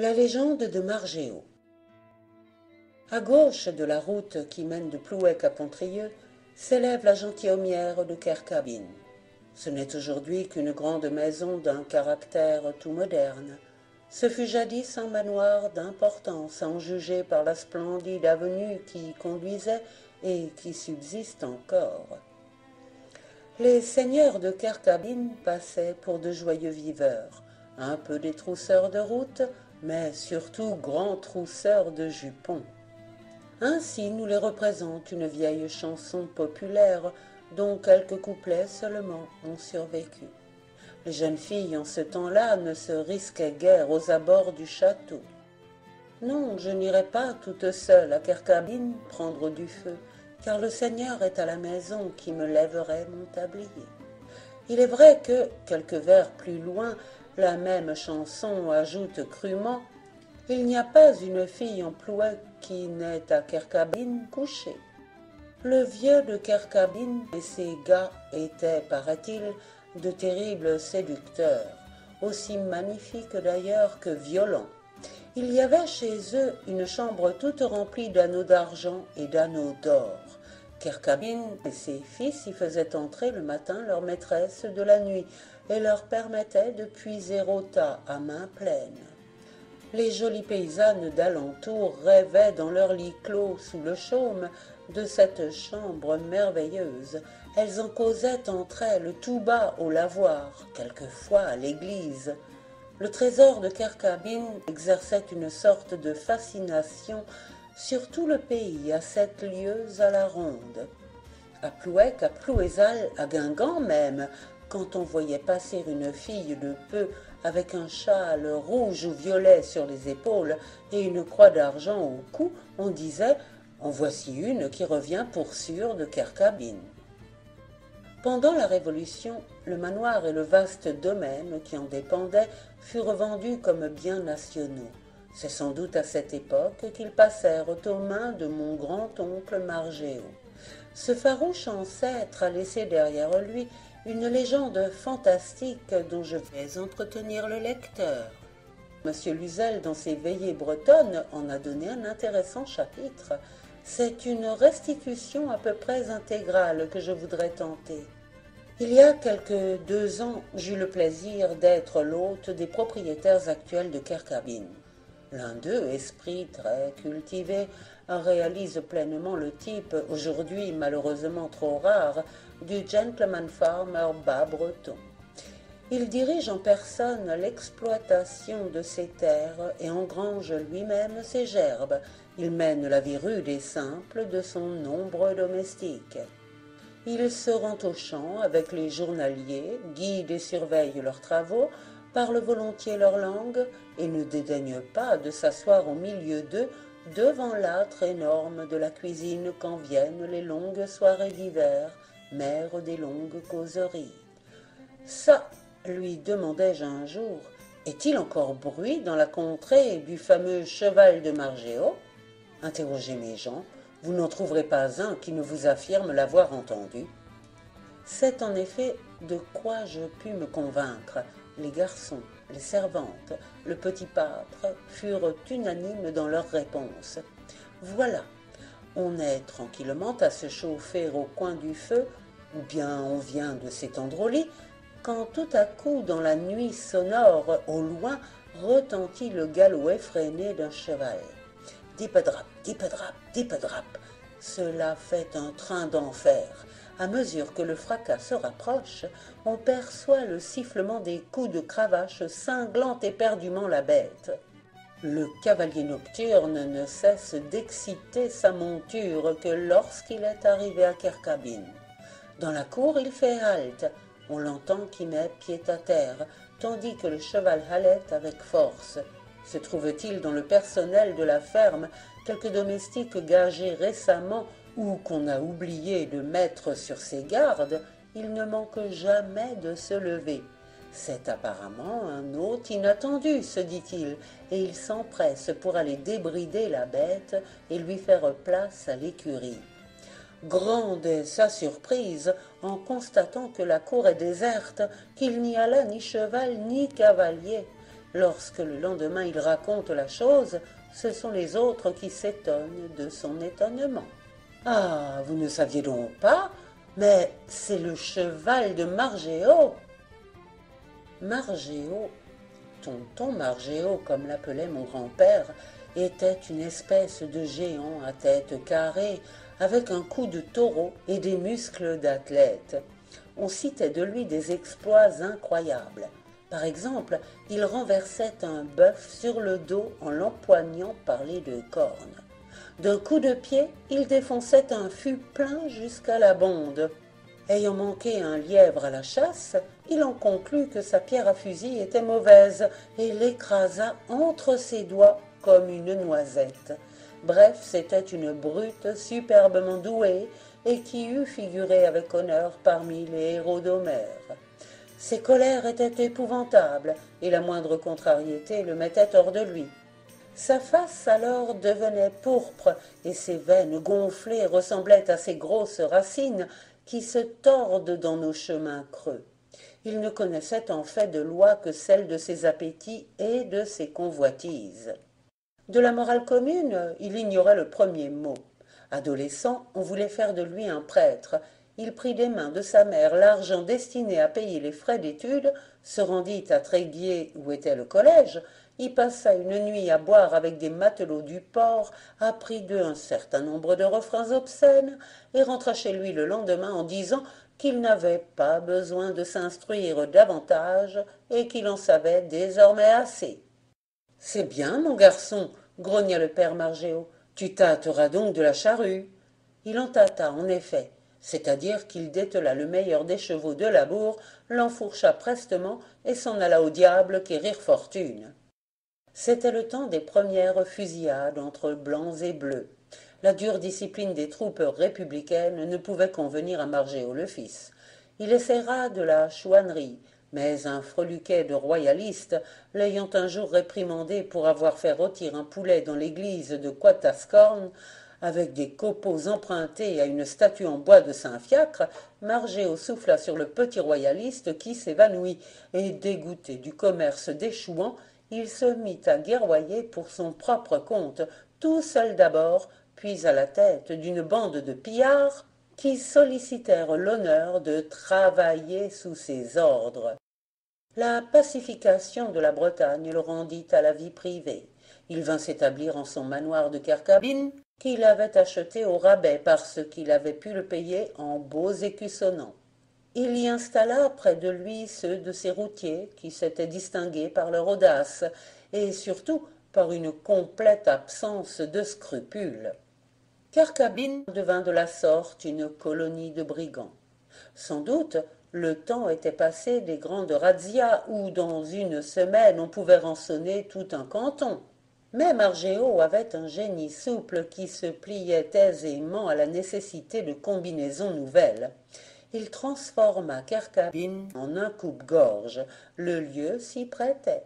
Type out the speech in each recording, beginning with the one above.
La légende de Margéo. À gauche de la route qui mène de Plouec à Pontrieux s'élève la gentilhommière de Kercabine. Ce n'est aujourd'hui qu'une grande maison d'un caractère tout moderne. Ce fut jadis un manoir d'importance, à en juger par la splendide avenue qui y conduisait et qui subsiste encore. Les seigneurs de Kercabine passaient pour de joyeux viveurs, un peu des trousseurs de route, mais surtout grands trousseurs de jupons. Ainsi nous les représente une vieille chanson populaire dont quelques couplets seulement ont survécu. Les jeunes filles en ce temps-là ne se risquaient guère aux abords du château. Non, je n'irai pas toute seule à Kercabine prendre du feu, car le Seigneur est à la maison qui me lèverait mon tablier. Il est vrai que, quelques vers plus loin, la même chanson ajoute crûment « Il n'y a pas une fille en Plouec qui n'est à Kercabine couchée ». Le vieux de Kercabine et ses gars étaient, paraît-il, de terribles séducteurs, aussi magnifiques d'ailleurs que violents. Il y avait chez eux une chambre toute remplie d'anneaux d'argent et d'anneaux d'or. Kercabine et ses fils y faisaient entrer le matin leur maîtresse de la nuit et leur permettaient de puiser au tas à main pleine. Les jolies paysannes d'alentour rêvaient dans leur lit clos sous le chaume de cette chambre merveilleuse. Elles en causaient entre elles tout bas au lavoir, quelquefois à l'église. Le trésor de Kercabine exerçait une sorte de fascination sur tout le pays, à 7 lieues à la ronde. À Plouec, à Plouézal, à Guingamp même, quand on voyait passer une fille de peu avec un châle rouge ou violet sur les épaules et une croix d'argent au cou, on disait « En voici une qui revient pour sûr de Kercabine ». Pendant la Révolution, le manoir et le vaste domaine qui en dépendait furent vendus comme biens nationaux. C'est sans doute à cette époque qu'ils passèrent aux mains de mon grand-oncle Margéo. Ce farouche ancêtre a laissé derrière lui une légende fantastique dont je vais entretenir le lecteur. Monsieur Luzel, dans ses Veillées bretonnes, en a donné un intéressant chapitre. C'est une restitution à peu près intégrale que je voudrais tenter. Il y a quelque 2 ans, j'eus le plaisir d'être l'hôte des propriétaires actuels de Kercabine. L'un d'eux, esprit très cultivé, réalise pleinement le type, aujourd'hui malheureusement trop rare, du gentleman farmer bas breton. Il dirige en personne l'exploitation de ses terres et engrange lui-même ses gerbes. Il mène la vie rude et simple de son nombreux domestique. Il se rend aux champs avec les journaliers, guide et surveille leurs travaux, parle volontiers leur langue et ne dédaigne pas de s'asseoir au milieu d'eux devant l'âtre énorme de la cuisine quand viennent les longues soirées d'hiver, mère des longues causeries. « Ça, lui demandai-je un jour, est-il encore bruit dans la contrée du fameux cheval de Margéo ?» Interrogez mes gens, vous n'en trouverez pas un qui ne vous affirme l'avoir entendu. C'est en effet de quoi je pus me convaincre. Les garçons, les servantes, le petit pâtre furent unanimes dans leurs réponses. Voilà, on est tranquillement à se chauffer au coin du feu, ou bien on vient de s'étendre au lit, quand tout à coup dans la nuit sonore, au loin, retentit le galop effréné d'un cheval. Dipadrap, dipadrap, dipadrap. Cela fait un train d'enfer. À mesure que le fracas se rapproche, on perçoit le sifflement des coups de cravache cinglant éperdument la bête. Le cavalier nocturne ne cesse d'exciter sa monture que lorsqu'il est arrivé à Kercabine. Dans la cour, il fait halte. On l'entend qui met pied à terre, tandis que le cheval halète avec force. Se trouve-t-il dans le personnel de la ferme quelque domestique gagé récemment ou qu'on a oublié de mettre sur ses gardes, il ne manque jamais de se lever. C'est apparemment un hôte inattendu, se dit-il, et il s'empresse pour aller débrider la bête et lui faire place à l'écurie. Grande est sa surprise en constatant que la cour est déserte, qu'il n'y a là ni cheval ni cavalier. Lorsque le lendemain il raconte la chose, ce sont les autres qui s'étonnent de son étonnement. Ah, vous ne saviez donc pas? Mais c'est le cheval de Margéo. Margéo, tonton Margéo, comme l'appelait mon grand-père, était une espèce de géant à tête carrée, avec un cou de taureau et des muscles d'athlète. On citait de lui des exploits incroyables. Par exemple, il renversait un bœuf sur le dos en l'empoignant par les deux cornes. D'un coup de pied, il défonçait un fût plein jusqu'à la bonde. Ayant manqué un lièvre à la chasse, il en conclut que sa pierre à fusil était mauvaise et l'écrasa entre ses doigts comme une noisette. Bref, c'était une brute superbement douée et qui eût figuré avec honneur parmi les héros d'Homère. Ses colères étaient épouvantables et la moindre contrariété le mettait hors de lui. Sa face alors devenait pourpre et ses veines gonflées ressemblaient à ces grosses racines qui se tordent dans nos chemins creux. Il ne connaissait en fait de loi que celle de ses appétits et de ses convoitises. De la morale commune, il ignorait le premier mot. Adolescent, on voulait faire de lui un prêtre. Il prit des mains de sa mère l'argent destiné à payer les frais d'études, se rendit à Tréguier où était le collège, y passa une nuit à boire avec des matelots du port, apprit d'eux un certain nombre de refrains obscènes, et rentra chez lui le lendemain en disant qu'il n'avait pas besoin de s'instruire davantage et qu'il en savait désormais assez. C'est bien, mon garçon, grogna le père Margéo, tu tâteras donc de la charrue. Il en tâta, en effet, c'est-à-dire qu'il détela le meilleur des chevaux de labour, l'enfourcha prestement et s'en alla au diable quérir fortune. C'était le temps des premières fusillades entre blancs et bleus. La dure discipline des troupes républicaines ne pouvait convenir à Margéo le fils. Il essaiera de la chouannerie, mais un freluquet de royalistes, l'ayant un jour réprimandé pour avoir fait rôtir un poulet dans l'église de Quatascorn, avec des copeaux empruntés à une statue en bois de Saint-Fiacre, Margéo souffla sur le petit royaliste qui s'évanouit, et dégoûté du commerce des chouans, il se mit à guerroyer pour son propre compte, tout seul d'abord, puis à la tête d'une bande de pillards qui sollicitèrent l'honneur de travailler sous ses ordres. La pacification de la Bretagne le rendit à la vie privée. Il vint s'établir en son manoir de Kercabine, qu'il avait acheté au rabais parce qu'il avait pu le payer en beaux écus sonnants. Il y installa près de lui ceux de ses routiers qui s'étaient distingués par leur audace et surtout par une complète absence de scrupules. Kercabine devint de la sorte une colonie de brigands. Sans doute le temps était passé des grandes razzias où dans une semaine on pouvait rançonner tout un canton. Mais Margéo avait un génie souple qui se pliait aisément à la nécessité de combinaisons nouvelles. Il transforma Kercabine en un coupe-gorge. Le lieu s'y prêtait.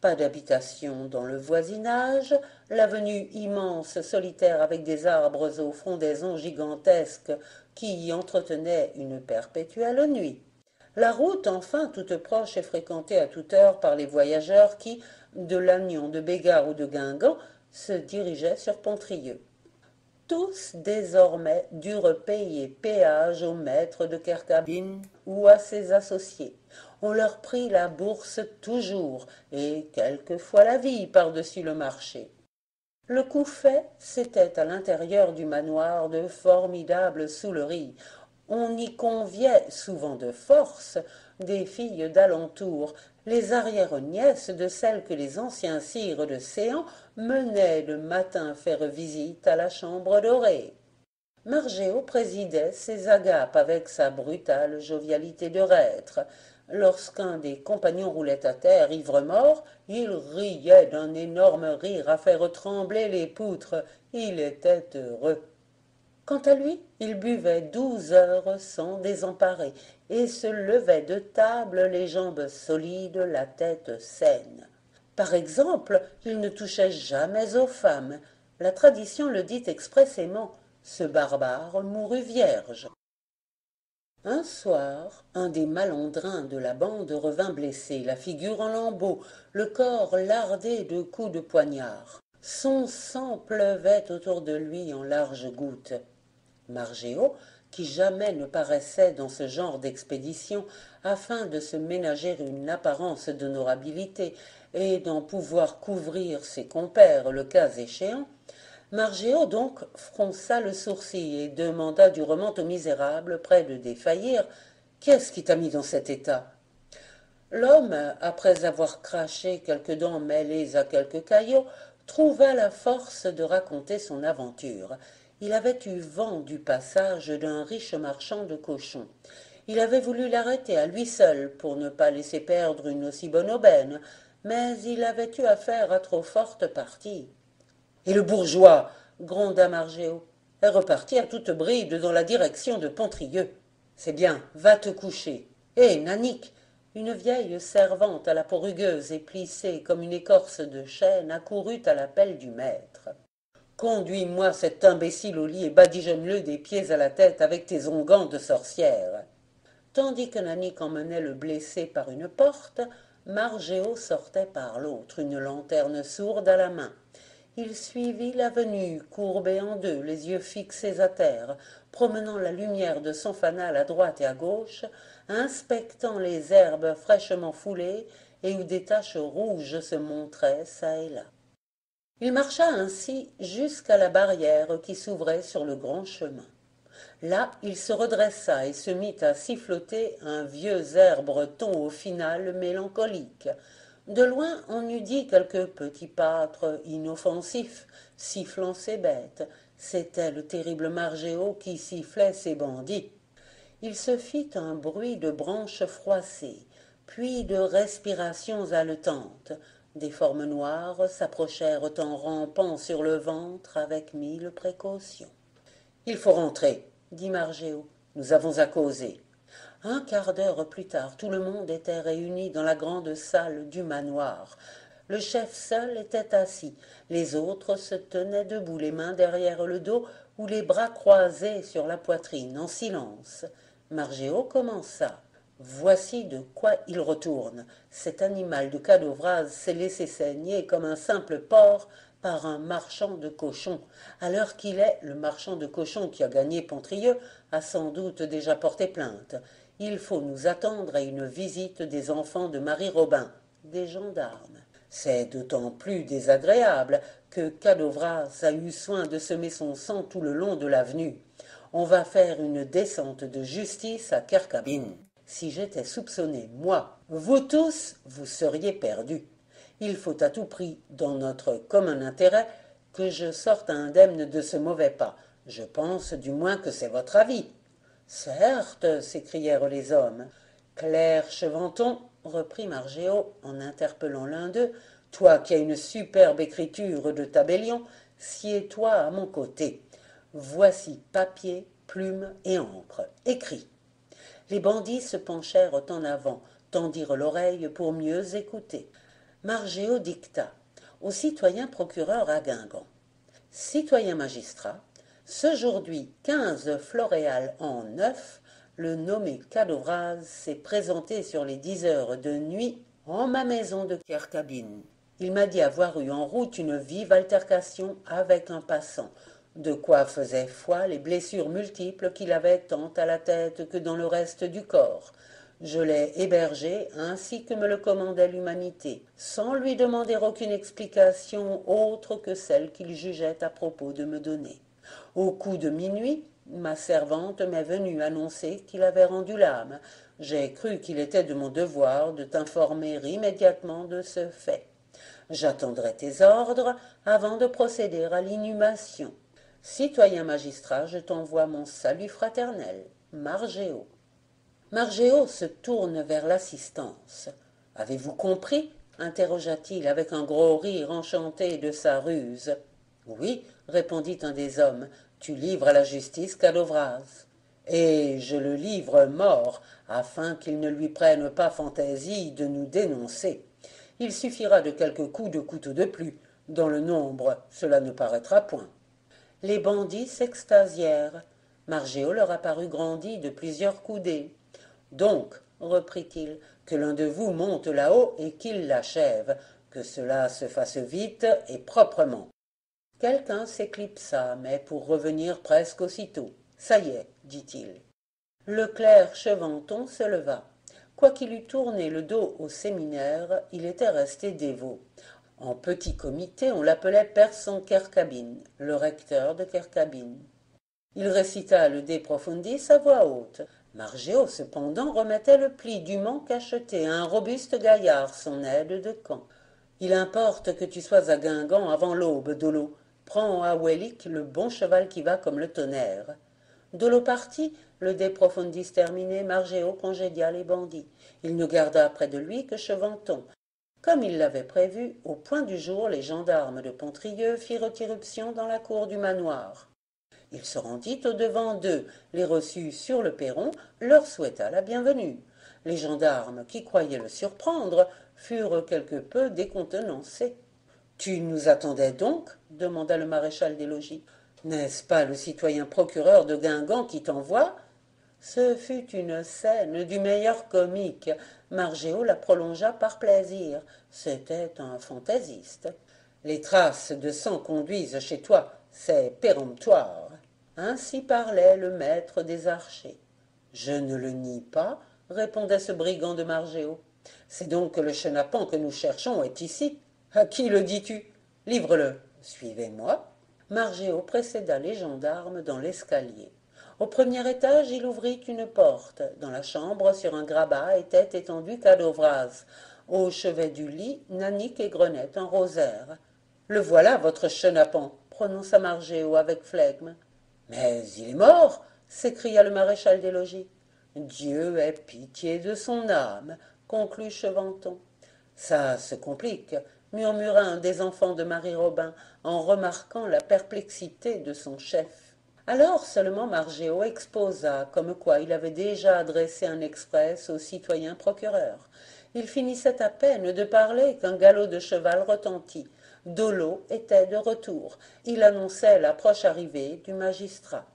Pas d'habitation dans le voisinage, l'avenue immense, solitaire avec des arbres aux frondaisons gigantesques qui y entretenaient une perpétuelle nuit. La route, enfin, toute proche et fréquentée à toute heure par les voyageurs qui, de Lannion, de Bégard ou de Guingamp, se dirigeaient sur Pontrieux. Tous désormais durent payer péage au maître de Kercabine ou à ses associés. On leur prit la bourse toujours, et quelquefois la vie par-dessus le marché. Le coup fait, c'était à l'intérieur du manoir de formidables souleries. On y conviait, souvent de force, des filles d'alentour, les arrière-nièces de celles que les anciens sires de Séan menaient le matin faire visite à la chambre dorée. Margéo présidait ces agapes avec sa brutale jovialité de reître. Lorsqu'un des compagnons roulait à terre, ivre-mort, il riait d'un énorme rire à faire trembler les poutres. Il était heureux. Quant à lui, il buvait 12 heures sans désemparer, et se levait de table les jambes solides, la tête saine. Par exemple, il ne touchait jamais aux femmes. La tradition le dit expressément. Ce barbare mourut vierge. Un soir, un des malandrins de la bande revint blessé, la figure en lambeaux, le corps lardé de coups de poignard. Son sang pleuvait autour de lui en larges gouttes. Margéo, qui jamais ne paraissait dans ce genre d'expédition, afin de se ménager une apparence d'honorabilité et d'en pouvoir couvrir ses compères le cas échéant, Margéo donc fronça le sourcil et demanda durement au misérable, près de défaillir, « Qu'est-ce qui t'a mis dans cet état ?» L'homme, après avoir craché quelques dents mêlées à quelques caillots, trouva la force de raconter son aventure. Il avait eu vent du passage d'un riche marchand de cochons. Il avait voulu l'arrêter à lui seul pour ne pas laisser perdre une aussi bonne aubaine, mais il avait eu affaire à trop forte partie. Et le bourgeois, gronda Margéo, est reparti à toute bride dans la direction de Pontrieux. C'est bien, va te coucher. Hé, Nanique, une vieille servante à la peau rugueuse et plissée comme une écorce de chêne accourut à l'appel du maître. Conduis-moi cet imbécile au lit et badigeonne-le des pieds à la tête avec tes onguents de sorcière. Tandis que Nanique emmenait le blessé par une porte, Margéo sortait par l'autre, une lanterne sourde à la main. Il suivit l'avenue, courbé en deux, les yeux fixés à terre, promenant la lumière de son fanal à droite et à gauche, inspectant les herbes fraîchement foulées et où des taches rouges se montraient çà et là. Il marcha ainsi jusqu'à la barrière qui s'ouvrait sur le grand chemin. Là, il se redressa et se mit à siffloter un vieux air breton au final mélancolique. De loin, on eût dit quelque petit pâtre inoffensif, sifflant ses bêtes. C'était le terrible Margéo qui sifflait ses bandits. Il se fit un bruit de branches froissées, puis de respirations haletantes. Des formes noires s'approchèrent en rampant sur le ventre avec mille précautions. « Il faut rentrer, » dit Margéo. « Nous avons à causer. » Un quart d'heure plus tard, tout le monde était réuni dans la grande salle du manoir. Le chef seul était assis, les autres se tenaient debout, les mains derrière le dos ou les bras croisés sur la poitrine, en silence. Margéo commença. Voici de quoi il retourne. Cet animal de Cadovraz s'est laissé saigner comme un simple porc par un marchand de cochons. À l'heure qu'il est, le marchand de cochons qui a gagné Pontrieux a sans doute déjà porté plainte. Il faut nous attendre à une visite des enfants de Marie Robin, des gendarmes. C'est d'autant plus désagréable que Cadovraz a eu soin de semer son sang tout le long de l'avenue. On va faire une descente de justice à Kerkabin. Si j'étais soupçonné, moi, vous tous, vous seriez perdus. Il faut à tout prix, dans notre commun intérêt, que je sorte indemne de ce mauvais pas. Je pense du moins que c'est votre avis. Certes, s'écrièrent les hommes. Claire Chevanton, reprit Margéo en interpellant l'un d'eux, toi qui as une superbe écriture de tabellion, sieds-toi à mon côté. Voici papier, plume et encre. Écris. Les bandits se penchèrent en avant, tendirent l'oreille pour mieux écouter. Margéo dicta au citoyen procureur à Guingamp. Citoyen magistrat, ce-jourdhui 15 Floréal en 9, le nommé Cadovraz s'est présenté sur les 10 heures de nuit en ma maison de Kerkabin. Il m'a dit avoir eu en route une vive altercation avec un passant, de quoi faisaient foi les blessures multiples qu'il avait tant à la tête que dans le reste du corps. Je l'ai hébergé ainsi que me le commandait l'humanité, sans lui demander aucune explication autre que celle qu'il jugeait à propos de me donner. Au coup de minuit, ma servante m'est venue annoncer qu'il avait rendu l'âme. J'ai cru qu'il était de mon devoir de t'informer immédiatement de ce fait. J'attendrai tes ordres avant de procéder à l'inhumation. Citoyen magistrat, je t'envoie mon salut fraternel. Margéo. Margéo se tourne vers l'assistance. « Avez-vous compris ?» interrogea-t-il avec un gros rire enchanté de sa ruse. « Oui, » répondit un des hommes, « tu livres à la justice Cadovraz. Et je le livre mort, afin qu'il ne lui prenne pas fantaisie de nous dénoncer. Il suffira de quelques coups de couteau de plus. Dans le nombre, cela ne paraîtra point. » Les bandits s'extasièrent. Margéo leur apparut grandi de plusieurs coudées. Donc, reprit-il, que l'un de vous monte là-haut et qu'il l'achève, que cela se fasse vite et proprement. Quelqu'un s'éclipsa, mais pour revenir presque aussitôt. Ça y est, dit-il. Le clerc Chevanton se leva. Quoiqu'il eût tourné le dos au séminaire, il était resté dévot. En petit comité, on l'appelait Person Kerkabin, le recteur de Kerkabin. Il récita le De Profundis à voix haute. Margéo, cependant, remettait le pli dûment cacheté à un robuste gaillard, son aide de camp. Il importe que tu sois à Guingamp avant l'aube, Dolo. Prends à Wellick le bon cheval qui va comme le tonnerre. Dolo parti, le De Profundis terminé, Margéo congédia les bandits. Il ne garda près de lui que Chevanton. Comme il l'avait prévu, au point du jour, les gendarmes de Pontrieux firent irruption dans la cour du manoir. Il se rendit au-devant d'eux, les reçut sur le perron, leur souhaita la bienvenue. Les gendarmes, qui croyaient le surprendre, furent quelque peu décontenancés. « Tu nous attendais donc ?» demanda le maréchal des logis. « N'est-ce pas le citoyen procureur de Guingamp qui t'envoie ?» Ce fut une scène du meilleur comique. Margéo la prolongea par plaisir. C'était un fantaisiste. « Les traces de sang conduisent chez toi, c'est péremptoire. » Ainsi parlait le maître des archers. « Je ne le nie pas, » répondait ce brigand de Margéo. « C'est donc que le chenapan que nous cherchons est ici. À qui le dis-tu? Livre-le. Suivez-moi. » Margéo précéda les gendarmes dans l'escalier. Au premier étage, il ouvrit une porte. Dans la chambre, sur un grabat, était étendu Cadovraz. Au chevet du lit, Nanic égrenait un rosaire. « Le voilà, votre chenapan, » prononça Margéo avec flegme. « Mais il est mort, » s'écria le maréchal des logis. « Dieu ait pitié de son âme, » conclut Chevanton. « Ça se complique, » murmura un des enfants de Marie Robin, en remarquant la perplexité de son chef. Alors seulement Margéo exposa, comme quoi il avait déjà adressé un express au citoyen procureur. Il finissait à peine de parler qu'un galop de cheval retentit. Dolo était de retour. Il annonçait la proche arrivée du magistrat.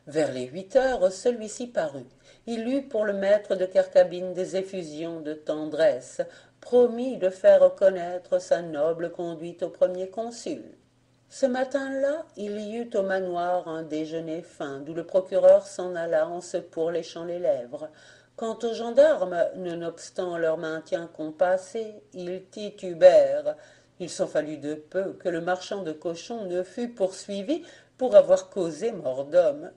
Vers les 8 heures, celui-ci parut. Il eut pour le maître de Kerkabin des effusions de tendresse, promit de faire connaître sa noble conduite au premier consul. Ce matin-là, il y eut au manoir un déjeuner fin, d'où le procureur s'en alla en se pourléchant les lèvres. Quant aux gendarmes, nonobstant leur maintien compassé, ils titubèrent. Il s'en fallut de peu que le marchand de cochons ne fût poursuivi pour avoir causé mort d'homme.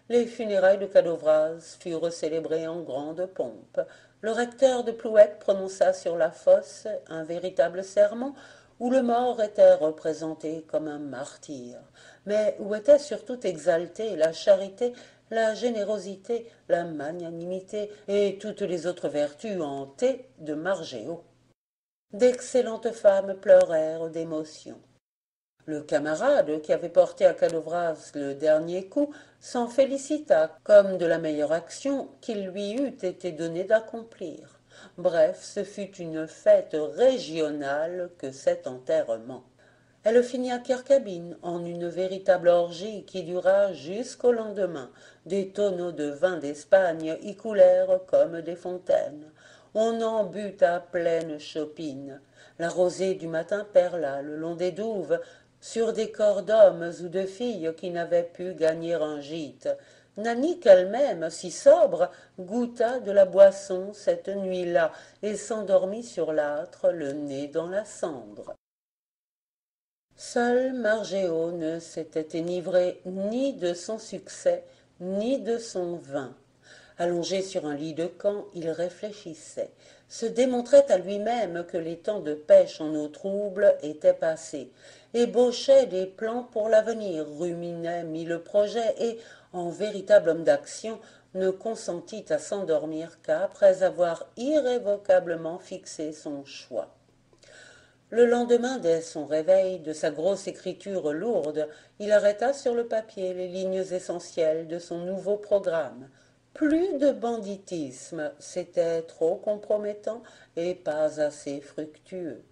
Les funérailles de Cadovraz furent célébrées en grande pompe. Le recteur de Plouec prononça sur la fosse un véritable sermon où le mort était représenté comme un martyr, mais où étaient surtout exaltées la charité, la générosité, la magnanimité et toutes les autres vertus hantées de Margéo. D'excellentes femmes pleurèrent d'émotion. Le camarade qui avait porté à Cadovraz le dernier coup s'en félicita comme de la meilleure action qu'il lui eût été donné d'accomplir. Bref, ce fut une fête régionale que cet enterrement. Elle finit à Kerkabin en une véritable orgie qui dura jusqu'au lendemain. Des tonneaux de vin d'Espagne y coulèrent comme des fontaines. On en but à pleine chopine. La rosée du matin perla le long des douves sur des corps d'hommes ou de filles qui n'avaient pu gagner un gîte. Nanic elle-même, si sobre, goûta de la boisson cette nuit-là et s'endormit sur l'âtre, le nez dans la cendre. Seul Margéo ne s'était enivré ni de son succès, ni de son vin. Allongé sur un lit de camp, il réfléchissait, se démontrait à lui-même que les temps de pêche en eau trouble étaient passés, ébauchait des plans pour l'avenir, ruminait mille projets et, en véritable homme d'action, ne consentit à s'endormir qu'après avoir irrévocablement fixé son choix. Le lendemain, dès son réveil, de sa grosse écriture lourde, il arrêta sur le papier les lignes essentielles de son nouveau programme. Plus de banditisme, c'était trop compromettant et pas assez fructueux.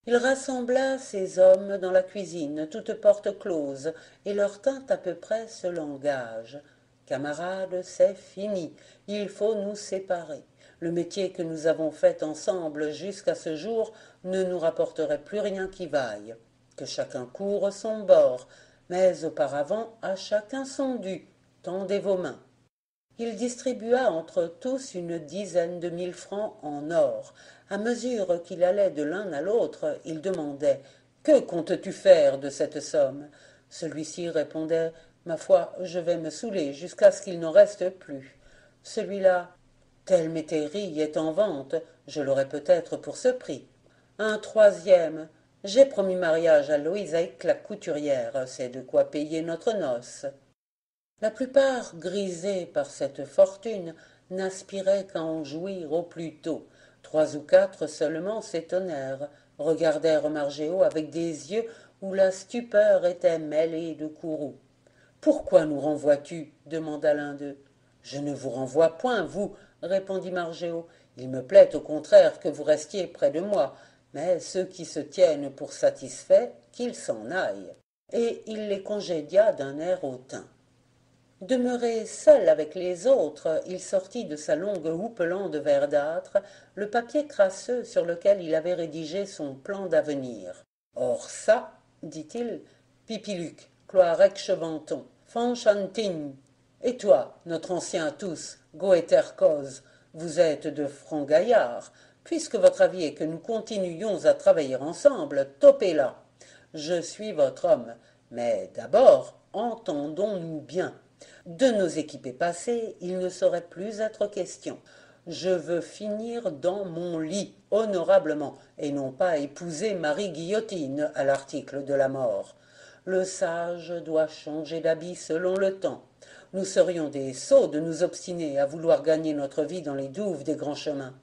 Il rassembla ses hommes dans la cuisine, toutes portes closes, et leur tint à peu près ce langage. Camarades, c'est fini, il faut nous séparer. Le métier que nous avons fait ensemble jusqu'à ce jour ne nous rapporterait plus rien qui vaille. Que chacun court son bord, mais auparavant à chacun son dû. Tendez vos mains. Il distribua entre tous une dizaine de 1000 francs en or. À mesure qu'il allait de l'un à l'autre, il demandait « Que comptes-tu faire de cette somme ?» Celui-ci répondait « Ma foi, je vais me saouler jusqu'à ce qu'il n'en reste plus. » Celui-là « Telle métairie est en vente, je l'aurai peut-être pour ce prix. » Un troisième « J'ai promis mariage à Loïsaïque la couturière, c'est de quoi payer notre noce. » La plupart, grisés par cette fortune, n'aspiraient qu'à en jouir au plus tôt. 3 ou 4 seulement s'étonnèrent, regardèrent Margéo avec des yeux où la stupeur était mêlée de courroux. « Pourquoi nous renvoies-tu » demanda l'un d'eux. « Je ne vous renvoie point, vous, » répondit Margéo. « Il me plaît au contraire que vous restiez près de moi, mais ceux qui se tiennent pour satisfaits, qu'ils s'en aillent. » Et il les congédia d'un air hautain. Demeuré seul avec les autres, il sortit de sa longue houppelande verdâtre le papier crasseux sur lequel il avait rédigé son plan d'avenir. « Or ça, dit-il, Pipiluc, Cloarec Cheventon, Fanchantin, et toi, notre ancien à tous, Goéterkoz, vous êtes de francs gaillards. Puisque votre avis est que nous continuions à travailler ensemble, topez là. Je suis votre homme, mais d'abord, entendons-nous bien. De nos équipés passés, il ne saurait plus être question. Je veux finir dans mon lit, honorablement, et non pas épouser Marie-Guillotine à l'article de la mort. Le sage doit changer d'habit selon le temps. Nous serions des sots de nous obstiner à vouloir gagner notre vie dans les douves des grands chemins.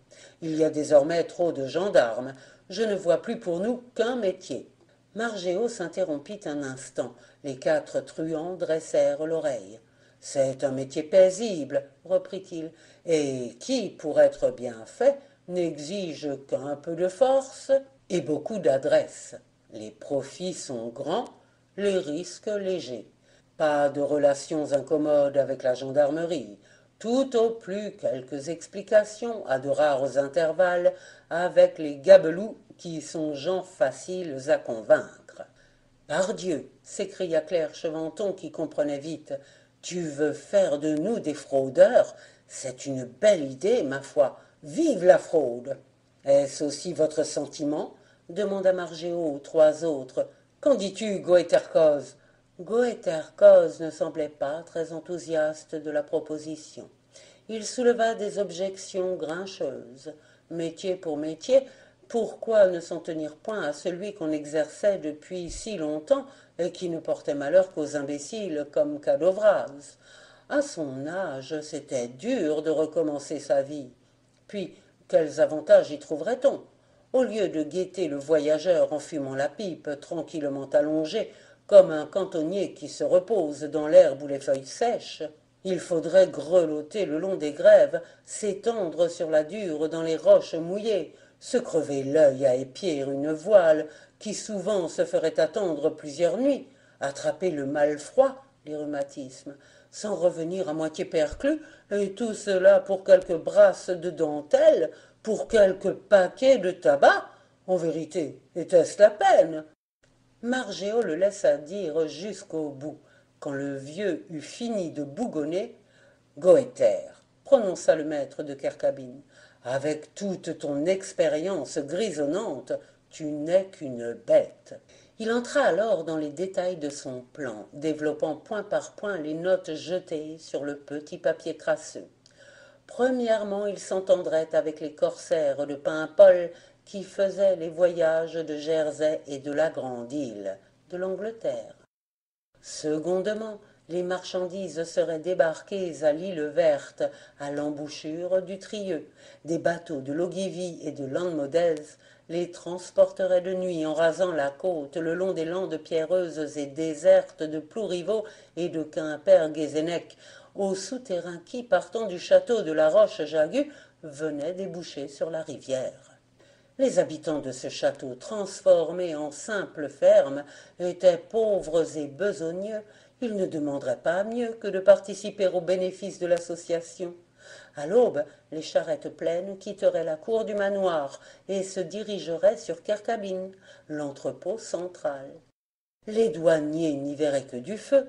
Il y a désormais trop de gendarmes. Je ne vois plus pour nous qu'un métier. » Margéo s'interrompit un instant. Les 4 truands dressèrent l'oreille. « C'est un métier paisible, reprit-il, et qui, pour être bien fait, n'exige qu'un peu de force et beaucoup d'adresse. Les profits sont grands, les risques légers. Pas de relations incommodes avec la gendarmerie. Tout au plus quelques explications à de rares intervalles avec les gabelous qui sont gens faciles à convaincre. »« Pardieu !» s'écria Claire Cheventon qui comprenait vite. « Tu veux faire de nous des fraudeurs? C'est une belle idée, ma foi. Vive la fraude !»« Est-ce aussi votre sentiment ?» demanda Margéo aux 3 autres. « Qu'en dis-tu, Goéterkoz ?» Goéterkoz ne semblait pas très enthousiaste de la proposition. Il souleva des objections grincheuses. Métier pour métier, pourquoi ne s'en tenir point à celui qu'on exerçait depuis si longtemps et qui ne portait malheur qu'aux imbéciles comme Cadovraz? À son âge, c'était dur de recommencer sa vie. Puis, quels avantages y trouverait-on? Au lieu de guetter le voyageur en fumant la pipe, tranquillement allongé, comme un cantonnier qui se repose dans l'herbe ou les feuilles sèches, il faudrait grelotter le long des grèves, s'étendre sur la dure dans les roches mouillées, se crever l'œil à épier une voile qui souvent se ferait attendre plusieurs nuits, attraper le mal froid, les rhumatismes, s'en revenir à moitié perclus, et tout cela pour quelques brasses de dentelle, pour quelques paquets de tabac. En vérité, était-ce la peine? Margéo le laissa dire jusqu'au bout. Quand le vieux eut fini de bougonner, « Goéter, » prononça le maître de Kercabine, « avec toute ton expérience grisonnante, tu n'es qu'une bête. » Il entra alors dans les détails de son plan, développant point par point les notes jetées sur le petit papier crasseux. Premièrement, il s'entendrait avec les corsaires de Paimpol qui faisaient les voyages de Jersey et de la Grande Île, de l'Angleterre. Secondement, les marchandises seraient débarquées à l'île Verte, à l'embouchure du Trieux. Des bateaux de l'Oguivy et de Lannemodez les transporteraient de nuit en rasant la côte le long des landes pierreuses et désertes de Plouriveau et de Quimper-Guézennec, au souterrain qui, partant du château de la Roche-Jagu, venait déboucher sur la rivière. Les habitants de ce château, transformé en simple ferme, étaient pauvres et besogneux. il ne demanderait pas mieux que de participer aux bénéfices de l'association. À l'aube, les charrettes pleines quitteraient la cour du manoir et se dirigeraient sur Kerkabin, l'entrepôt central. Les douaniers n'y verraient que du feu.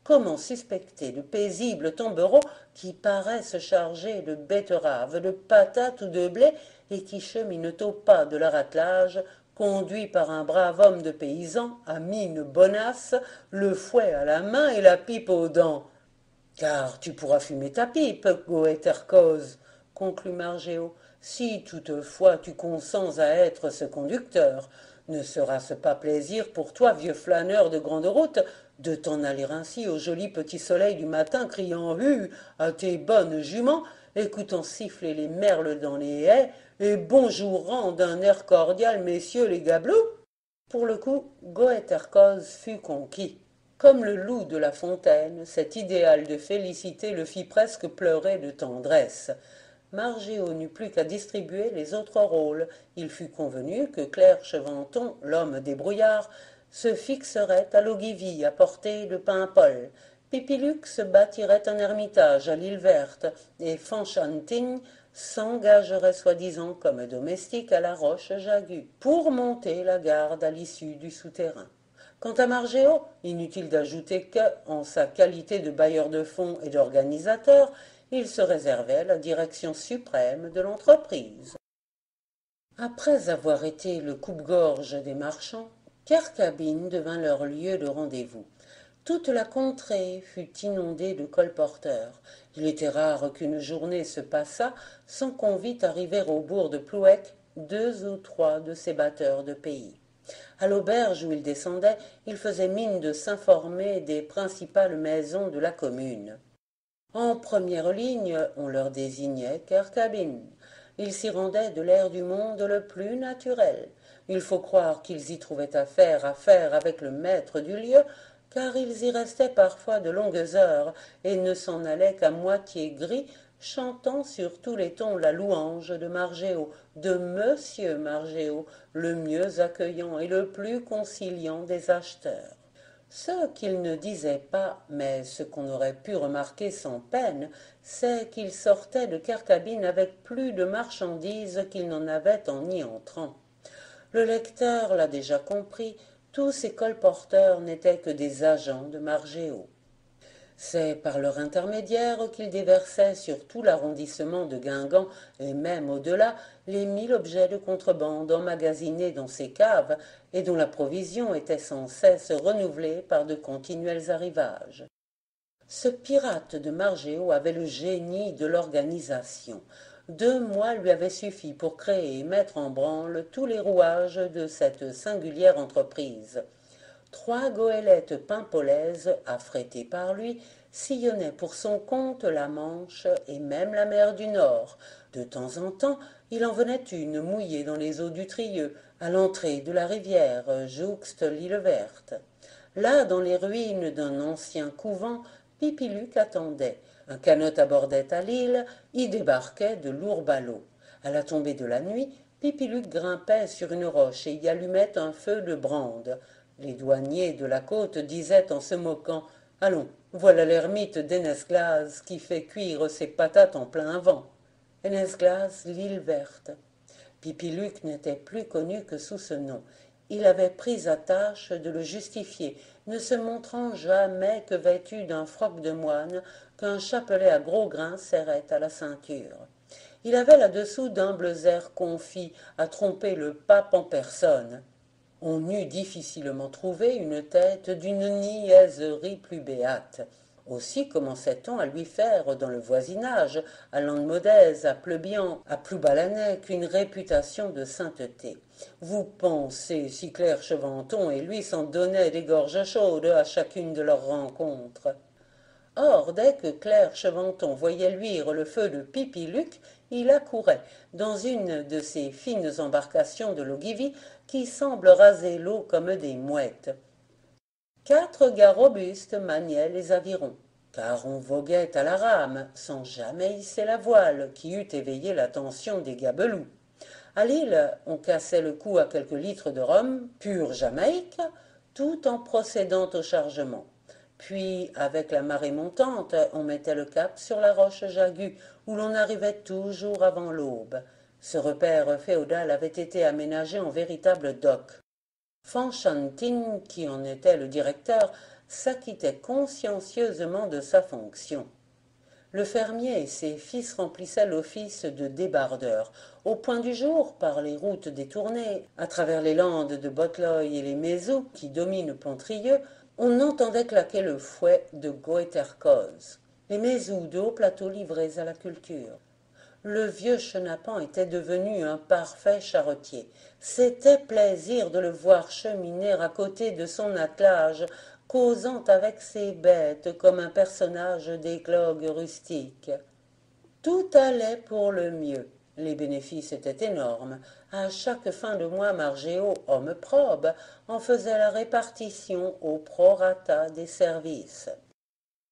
Comment suspecter de paisibles tombereaux qui paraissent chargés de betteraves, de patates ou de blé et qui cheminent au pas de leur attelage, conduits par un brave homme de paysan, à mine bonasse, le fouet à la main et la pipe aux dents. Car tu pourras fumer ta pipe, Goëtherkoz, conclut Margéo, si toutefois tu consens à être ce conducteur. Ne sera-ce pas plaisir pour toi, vieux flâneur de grande route, de t'en aller ainsi au joli petit soleil du matin, criant hu à tes bonnes juments, écoutant siffler les merles dans les haies, et bonjourant d'un air cordial messieurs les gabelous? Pour le coup, Goëtherkoz fut conquis. Comme le loup de La Fontaine, cet idéal de félicité le fit presque pleurer de tendresse. Margéo n'eut plus qu'à distribuer les autres rôles. Il fut convenu que Claire Cheventon, l'homme des brouillards, se fixerait à l'Oguivy à portée de Paimpol. Pipi-Luc se bâtirait un ermitage à l'île Verte, et Fanchanting s'engagerait soi-disant comme domestique à la Roche-Jagu, pour monter la garde à l'issue du souterrain. Quant à Margéo, inutile d'ajouter que, en sa qualité de bailleur de fonds et d'organisateur, il se réservait la direction suprême de l'entreprise. Après avoir été le coupe-gorge des marchands, Kerkabin devint leur lieu de rendez-vous. Toute la contrée fut inondée de colporteurs. Il était rare qu'une journée se passât sans qu'on vît arriver au bourg de Plouec 2 ou 3 de ces batteurs de pays. À l'auberge où ils descendaient, ils faisaient mine de s'informer des principales maisons de la commune. En première ligne, on leur désignait Kerkabin. Ils s'y rendaient de l'air du monde le plus naturel. Il faut croire qu'ils y trouvaient affaire avec le maître du lieu, car ils y restaient parfois de longues heures et ne s'en allaient qu'à moitié gris, chantant sur tous les tons la louange de Margéo, de Monsieur Margéo, le mieux accueillant et le plus conciliant des acheteurs. Ce qu'ils ne disaient pas, mais ce qu'on aurait pu remarquer sans peine, c'est qu'ils sortaient de Kerkabin avec plus de marchandises qu'ils n'en avaient en y entrant. Le lecteur l'a déjà compris, tous ces colporteurs n'étaient que des agents de Margéo. C'est par leur intermédiaire qu'ils déversaient sur tout l'arrondissement de Guingamp et même au-delà les 1000 objets de contrebande emmagasinés dans ces caves et dont la provision était sans cesse renouvelée par de continuels arrivages. Ce pirate de Margéo avait le génie de l'organisation. 2 mois lui avaient suffi pour créer et mettre en branle tous les rouages de cette singulière entreprise. 3 goélettes paimpolaises, affrétées par lui, sillonnaient pour son compte la Manche et même la mer du Nord. De temps en temps, il en venait une mouillée dans les eaux du Trieux, à l'entrée de la rivière, jouxte l'île Verte. Là, dans les ruines d'un ancien couvent, Pipi-Luc attendait. Un canot abordait à l'île, y débarquaient de lourds ballots. À la tombée de la nuit, Pipi-Luc grimpait sur une roche et y allumait un feu de brande. Les douaniers de la côte disaient en se moquant « Allons, voilà l'ermite d'Ennesglas qui fait cuire ses patates en plein vent. » Ennesglas, l'île Verte. Pipi-Luc n'était plus connu que sous ce nom. Il avait pris à tâche de le justifier, ne se montrant jamais que vêtu d'un froc de moine qu'un chapelet à gros grains serrait à la ceinture. Il avait là-dessous d'humbles airs confits à tromper le pape en personne. On eût difficilement trouvé une tête d'une niaiserie plus béate. Aussi commençait-on à lui faire dans le voisinage, à Landmodez, à Pleubian, à Ploubalanec, une réputation de sainteté. Vous pensez si Claire Cheventon et lui s'en donnaient des gorges chaudes à chacune de leurs rencontres. Or, dès que Claire Cheventon voyait luire le feu de Pipi-Luc, il accourait dans une de ces fines embarcations de l'Oguivy qui semblent raser l'eau comme des mouettes. 4 gars robustes maniaient les avirons, car on voguait à la rame, sans jamais hisser la voile, qui eût éveillé l'attention des gabelous. À l'île, on cassait le cou à quelques litres de rhum, pur Jamaïque, tout en procédant au chargement. Puis, avec la marée montante, on mettait le cap sur la roche Jagu, où l'on arrivait toujours avant l'aube. Ce repère féodal avait été aménagé en véritable dock. Fan Shan-tin, qui en était le directeur, s'acquittait consciencieusement de sa fonction. Le fermier et ses fils remplissaient l'office de débardeurs. Au point du jour, par les routes détournées, à travers les landes de Botleuil et les Mézous qui dominent Pontrieux, on entendait claquer le fouet de Goëtterkoz, les Mézous de hauts plateaux livrés à la culture. Le vieux chenapan était devenu un parfait charretier. C'était plaisir de le voir cheminer à côté de son attelage, causant avec ses bêtes comme un personnage d'éclogue rustique. Tout allait pour le mieux. Les bénéfices étaient énormes. À chaque fin de mois, Margéo, homme probe, en faisait la répartition au prorata des services.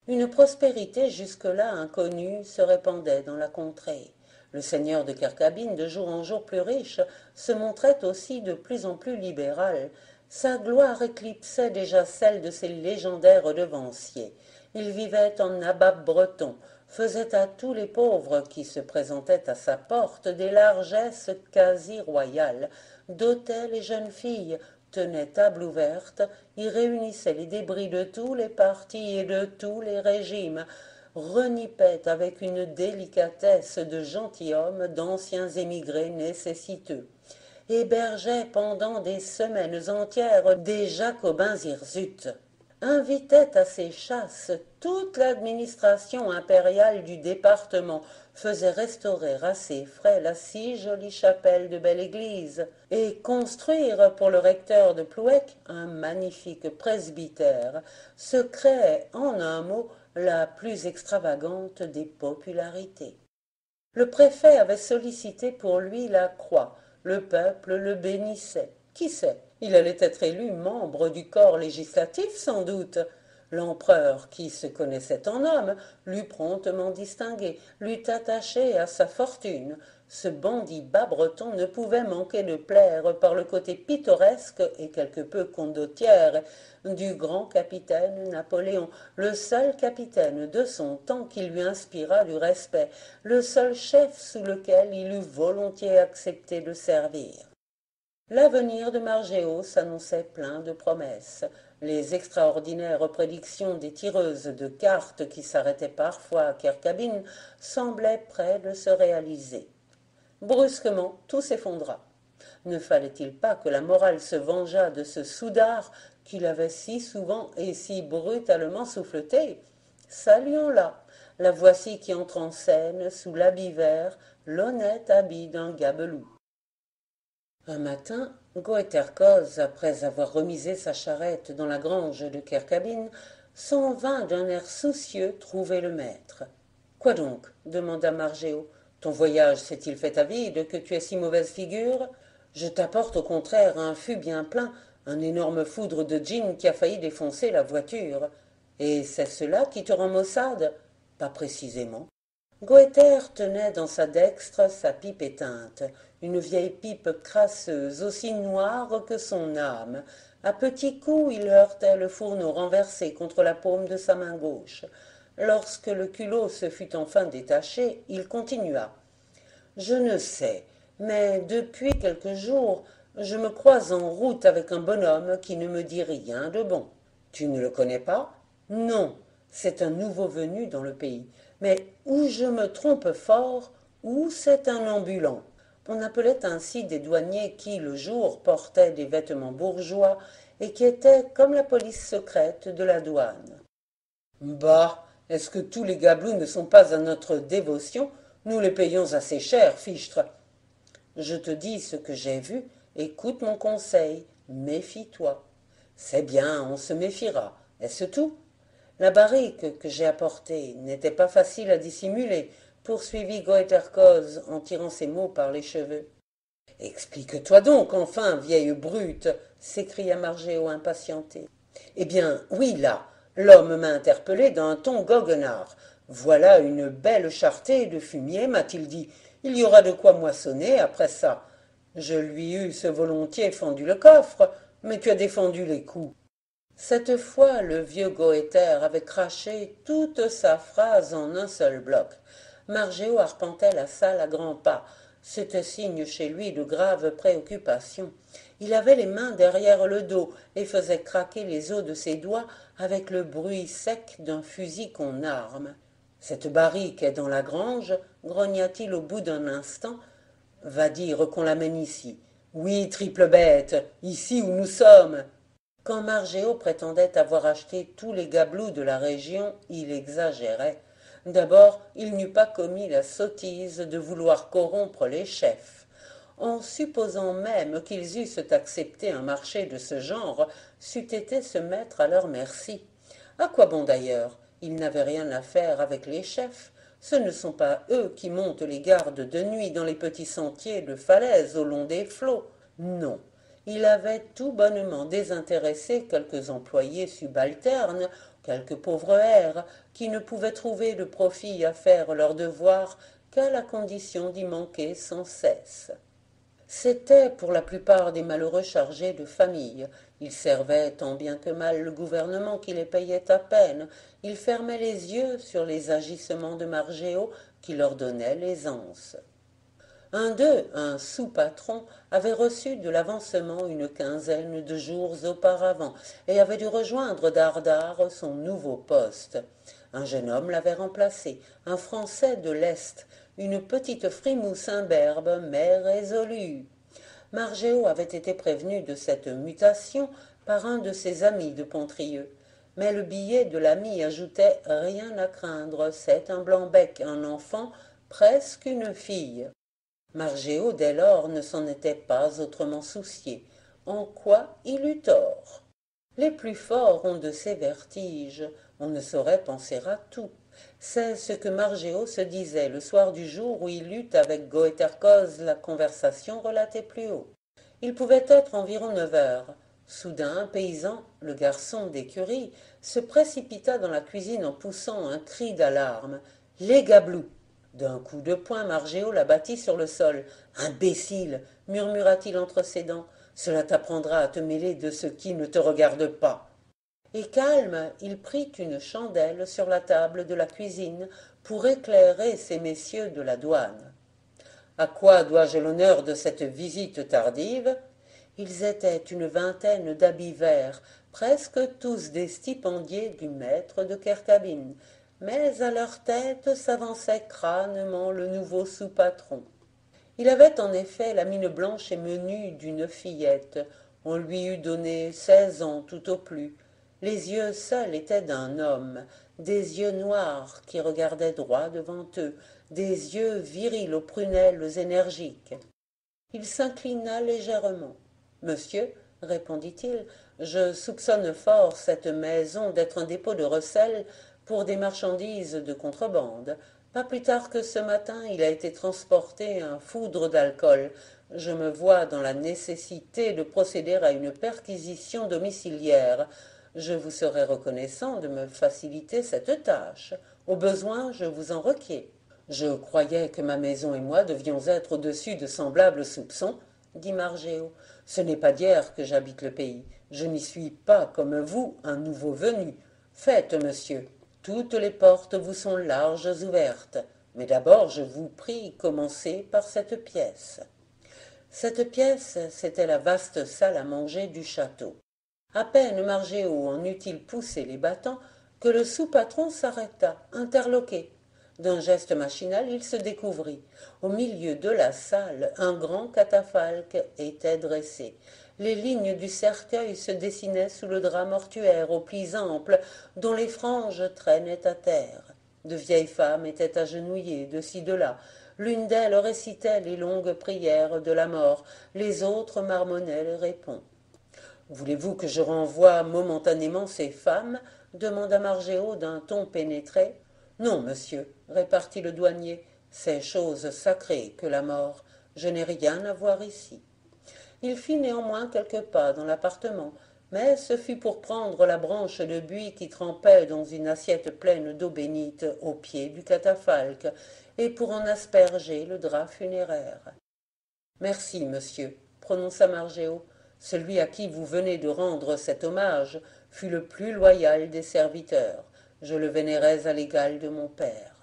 Une prospérité jusque-là inconnue se répandait dans la contrée. Le seigneur de Kerkabin, de jour en jour plus riche, se montrait aussi de plus en plus libéral. Sa gloire éclipsait déjà celle de ses légendaires devanciers. Il vivait en nabab breton, faisait à tous les pauvres qui se présentaient à sa porte des largesses quasi royales, dotait les jeunes filles, tenait table ouverte, y réunissait les débris de tous les partis et de tous les régimes, renipait avec une délicatesse de gentilhomme d'anciens émigrés nécessiteux, hébergeait pendant des semaines entières des jacobins hirsutes, invitait à ses chasses toute l'administration impériale du département, faisait restaurer à ses frais la si jolie chapelle de Belle Église, et construire pour le recteur de Plouec un magnifique presbytère, se créait en un mot la plus extravagante des popularités. Le préfet avait sollicité pour lui la croix, le peuple le bénissait. Qui sait, il allait être élu membre du corps législatif sans doute. L'empereur, qui se connaissait en homme, l'eût promptement distingué, l'eût attaché à sa fortune. Ce bandit bas-breton ne pouvait manquer de plaire par le côté pittoresque et quelque peu condottière du grand capitaine Napoléon, le seul capitaine de son temps qui lui inspira du respect, le seul chef sous lequel il eût volontiers accepté de servir. L'avenir de Margéo s'annonçait plein de promesses. Les extraordinaires prédictions des tireuses de cartes qui s'arrêtaient parfois à Kerkabin semblaient près de se réaliser. Brusquement, tout s'effondra. Ne fallait-il pas que la morale se vengeât de ce soudard qui l'avait si souvent et si brutalement souffleté? Saluons-la, la voici qui entre en scène sous l'habit vert, l'honnête habit d'un gabelou. Un matin, Goëtterkoz, après avoir remisé sa charrette dans la grange de Kerkabin, s'en vint d'un air soucieux trouver le maître. « Quoi donc » demanda Margéo. « Ton voyage s'est-il fait à vide, que tu aies si mauvaise figure? Je t'apporte au contraire un fût bien plein, un énorme foudre de gin qui a failli défoncer la voiture. Et c'est cela qui te rend maussade? Pas précisément. » Goëtter tenait dans sa dextre sa pipe éteinte, une vieille pipe crasseuse, aussi noire que son âme. À petits coups, il heurtait le fourneau renversé contre la paume de sa main gauche. Lorsque le culot se fut enfin détaché, il continua. « Je ne sais, mais depuis quelques jours, je me crois en route avec un bonhomme qui ne me dit rien de bon. Tu ne le connais pas? Non, c'est un nouveau venu dans le pays. Mais ou je me trompe fort, ou c'est un ambulant. » On appelait ainsi des douaniers qui, le jour, portaient des vêtements bourgeois et qui étaient comme la police secrète de la douane. « Bah, est-ce que tous les gabelous ne sont pas à notre dévotion? Nous les payons assez cher, fichtre. » Je te dis ce que j'ai vu, écoute mon conseil, méfie-toi. C'est bien, on se méfiera. Est-ce tout? La barrique que j'ai apportée n'était pas facile à dissimuler, poursuivit Goëtterkoz en tirant ses mots par les cheveux. Explique-toi donc, enfin, vieille brute, s'écria Margéo impatienté. Eh bien, oui, là, l'homme m'a interpellé d'un ton goguenard. Voilà une belle charretée de fumier, m'a-t-il dit. Il y aura de quoi moissonner après ça. Je lui eusse volontiers fendu le coffre, mais tu as défendu les coups. Cette fois, le vieux Goéther avait craché toute sa phrase en un seul bloc. Margéo arpentait la salle à grands pas. C'était signe chez lui de grave préoccupation. Il avait les mains derrière le dos et faisait craquer les os de ses doigts avec le bruit sec d'un fusil qu'on arme. Cette barrique est dans la grange, grogna-t-il au bout d'un instant. Va dire qu'on l'amène ici. Oui, triple bête, ici où nous sommes. Quand Margéo prétendait avoir acheté tous les gabelous de la région, il exagérait. D'abord, il n'eût pas commis la sottise de vouloir corrompre les chefs. En supposant même qu'ils eussent accepté un marché de ce genre, c'eût été se mettre à leur merci. À quoi bon d'ailleurs? Ils n'avaient rien à faire avec les chefs. Ce ne sont pas eux qui montent les gardes de nuit dans les petits sentiers de falaise au long des flots. Non, il avait tout bonnement désintéressé quelques employés subalternes, quelques pauvres hères, qui ne pouvaient trouver de profit à faire leur devoir qu'à la condition d'y manquer sans cesse. C'étaient pour la plupart des malheureux chargés de famille. Ils servaient tant bien que mal le gouvernement qui les payait à peine. Ils fermaient les yeux sur les agissements de Margéo qui leur donnait l'aisance. Un d'eux, un sous-patron, avait reçu de l'avancement une quinzaine de jours auparavant et avait dû rejoindre dardard son nouveau poste. Un jeune homme l'avait remplacé, un Français de l'Est, une petite frimousse imberbe mais résolue. Margéo avait été prévenu de cette mutation par un de ses amis de Pontrieux. Mais le billet de l'ami ajoutait rien à craindre, c'est un blanc-bec, un enfant, presque une fille. Margéo, dès lors, ne s'en était pas autrement soucié. En quoi il eut tort? Les plus forts ont de ces vertiges, on ne saurait penser à tout. C'est ce que Margéo se disait le soir du jour où il eut avec Goëtherkoz la conversation relatée plus haut. Il pouvait être environ 9 heures. Soudain, un paysan, le garçon d'écurie, se précipita dans la cuisine en poussant un cri d'alarme. « Les gabelous !» D'un coup de poing, Margéo la battit sur le sol. « Imbécile !» murmura-t-il entre ses dents. « Cela t'apprendra à te mêler de ce qui ne te regarde pas. » Et calme, il prit une chandelle sur la table de la cuisine pour éclairer ces messieurs de la douane. À quoi dois-je l'honneur de cette visite tardive? Ils étaient une vingtaine d'habits verts, presque tous des stipendiés du maître de Kerkabin, mais à leur tête s'avançait crânement le nouveau sous-patron. Il avait en effet la mine blanche et menue d'une fillette. On lui eût donné 16 ans tout au plus. Les yeux seuls étaient d'un homme, des yeux noirs qui regardaient droit devant eux, des yeux virils aux prunelles énergiques. Il s'inclina légèrement. « Monsieur, répondit-il, je soupçonne fort cette maison d'être un dépôt de recel pour des marchandises de contrebande. Pas plus tard que ce matin, il a été transporté un foudre d'alcool. Je me vois dans la nécessité de procéder à une perquisition domiciliaire. Je vous serais reconnaissant de me faciliter cette tâche. Au besoin, je vous en requiers. » « Je croyais que ma maison et moi devions être au-dessus de semblables soupçons, dit Margéo. Ce n'est pas d'hier que j'habite le pays. Je n'y suis pas, comme vous, un nouveau venu. Faites, monsieur. Toutes les portes vous sont larges ouvertes. Mais d'abord, je vous prie, commencez par cette pièce. » Cette pièce, c'était la vaste salle à manger du château. À peine Margéo en eut-il poussé les battants que le sous-patron s'arrêta, interloqué. D'un geste machinal, il se découvrit. Au milieu de la salle, un grand catafalque était dressé. Les lignes du cercueil se dessinaient sous le drap mortuaire aux plis amples dont les franges traînaient à terre. De vieilles femmes étaient agenouillées de ci de là. L'une d'elles récitait les longues prières de la mort, les autres marmonnaient les répons. « Voulez-vous que je renvoie momentanément ces femmes » demanda Margéo d'un ton pénétré. « Non, monsieur, répartit le douanier, c'est chose sacrée que la mort. Je n'ai rien à voir ici. » Il fit néanmoins quelques pas dans l'appartement, mais ce fut pour prendre la branche de buis qui trempait dans une assiette pleine d'eau bénite au pied du catafalque, et pour en asperger le drap funéraire. « Merci, monsieur, prononça Margéo. Celui à qui vous venez de rendre cet hommage fut le plus loyal des serviteurs. Je le vénérais à l'égal de mon père.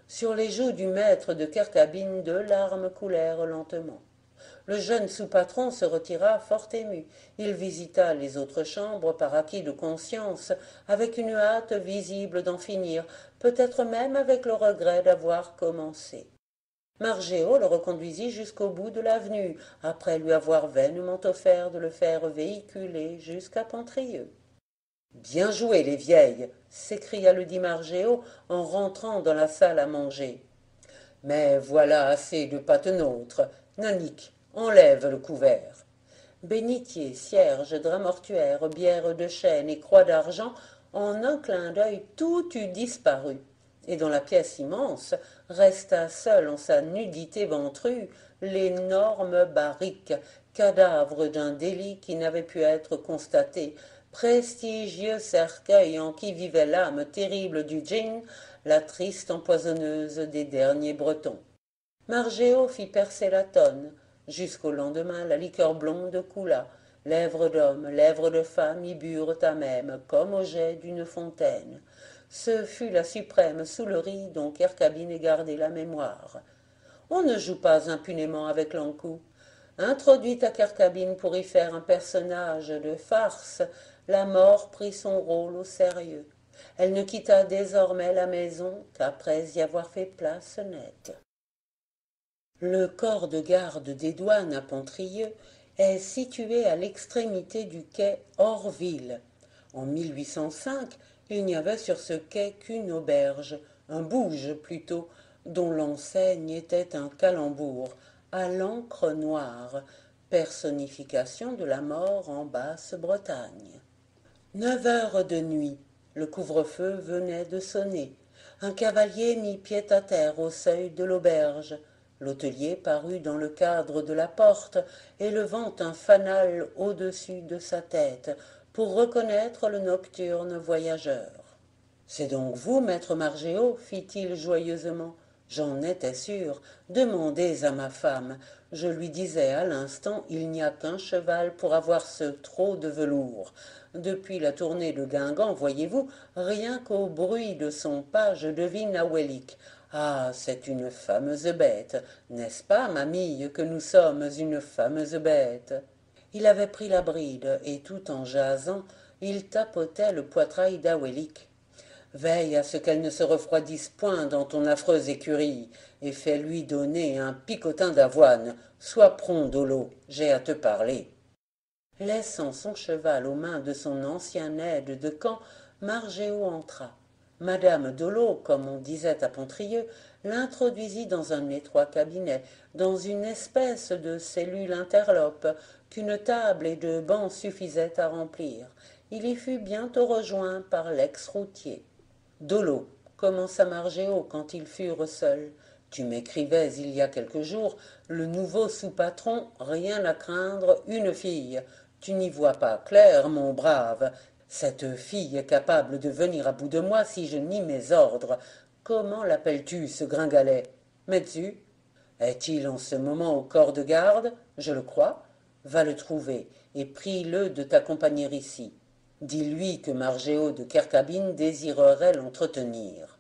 Sur les joues du maître de Kerkabin, 2 larmes coulèrent lentement. Le jeune sous-patron se retira fort ému. Il visita les autres chambres par acquis de conscience, avec une hâte visible d'en finir, peut-être même avec le regret d'avoir commencé. Margéo le reconduisit jusqu'au bout de l'avenue, après lui avoir vainement offert de le faire véhiculer jusqu'à Pontrieux. Bien joué, les vieilles, s'écria le dit Margéo en rentrant dans la salle à manger. Mais voilà assez de patenôtres. Nanique, enlève le couvert. Bénitier, cierge, drap mortuaire, bière de chêne et croix d'argent, en un clin d'œil tout eut disparu, et dans la pièce immense resta seul en sa nudité ventrue l'énorme barrique, cadavre d'un délit qui n'avait pu être constaté, prestigieux cercueil en qui vivait l'âme terrible du djinn, la triste empoisonneuse des derniers Bretons. Margéo fit percer la tonne. Jusqu'au lendemain, la liqueur blonde coula. Lèvres d'homme, lèvres de femme y burent à même, comme au jet d'une fontaine. Ce fut la suprême soulerie dont Kerkabin ait gardé la mémoire. On ne joue pas impunément avec l'encou. Introduite à Kerkabin pour y faire un personnage de farce, la mort prit son rôle au sérieux. Elle ne quitta désormais la maison qu'après y avoir fait place nette. Le corps de garde des douanes à Pontrieux est situé à l'extrémité du quai hors ville. En 1805, il n'y avait sur ce quai qu'une auberge, un bouge plutôt, dont l'enseigne était un calembour, à l'encre noire, personnification de la mort en Basse-Bretagne. 9 heures de nuit, le couvre-feu venait de sonner. Un cavalier mit pied à terre au seuil de l'auberge. L'hôtelier parut dans le cadre de la porte, élevant un fanal au-dessus de sa tête, pour reconnaître le nocturne voyageur. « C'est donc vous, maître Margéo, fit-il joyeusement. J'en étais sûr. Demandez à ma femme. Je lui disais à l'instant, il n'y a qu'un cheval pour avoir ce trot de velours. Depuis la tournée de Guingamp, voyez-vous, rien qu'au bruit de son pas, je devine Awélik. Ah, c'est une fameuse bête, n'est-ce pas, mamille, que nous sommes une fameuse bête ?» Il avait pris la bride, et tout en jasant, il tapotait le poitrail d'Awélik. « Veille à ce qu'elle ne se refroidisse point dans ton affreuse écurie, et fais-lui donner un picotin d'avoine. Sois prompt, Dolo, j'ai à te parler. » Laissant son cheval aux mains de son ancien aide de camp, Margéo entra. Madame Dolo, comme on disait à Pontrieux, l'introduisit dans un étroit cabinet, dans une espèce de cellule interlope, qu'une table et 2 bancs suffisaient à remplir. Il y fut bientôt rejoint par l'ex-routier. « Dolo, commença Margéo quand ils furent seuls, tu m'écrivais il y a quelques jours, le nouveau sous-patron, rien à craindre, une fille. Tu n'y vois pas clair, mon brave. Cette fille est capable de venir à bout de moi si je nie mes ordres. Comment l'appelles-tu, ce gringalet? Metzu? Est-il en ce moment au corps de garde? Je le crois. Va le trouver, et prie-le de t'accompagner ici. Dis-lui que Margéo de Kerkabin désirerait l'entretenir. »